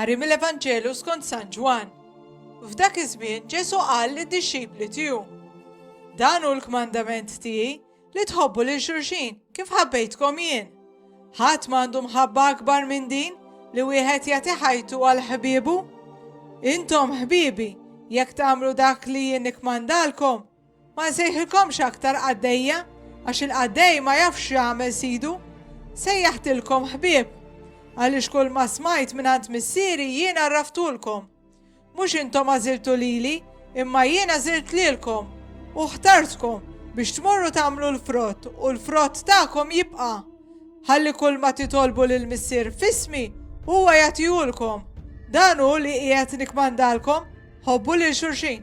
Qari mill-Evanġelu skont San Ġwan. F'dak iż-żmien Ġesu qal lid-dixxipli tiegħu: Dan hu l-kmandament tiegħi li tħobbu lil xulxin kif ħabbejtkom jien. Ħadd m'għandu mħabba akbar minn din li wieħed jagħti ħajtu għal ħbiebu? Intom ħbiebi, jekk tagħmlu dak li jien nikkmandalkom, ma nsejħilkomx aktar qaddejja għax il-qaddej ma jafx jagħmel sidu. Sejjaħtilkom ħbieb għaliex kull ma smajt mingħand missieri jien arraftulkom. Mhux intom għażiltu lili, imma jien għażilt lilkom u ħtartkom biex tmorru tagħmlu l-frott u l-frott tagħkom jibqa'. Ħalli kull ma titolbu lill-missier f'ismi huwa jagħtihulkom. Dan hu li qiegħed nikkmandalkom, ħobbu lil xulxin.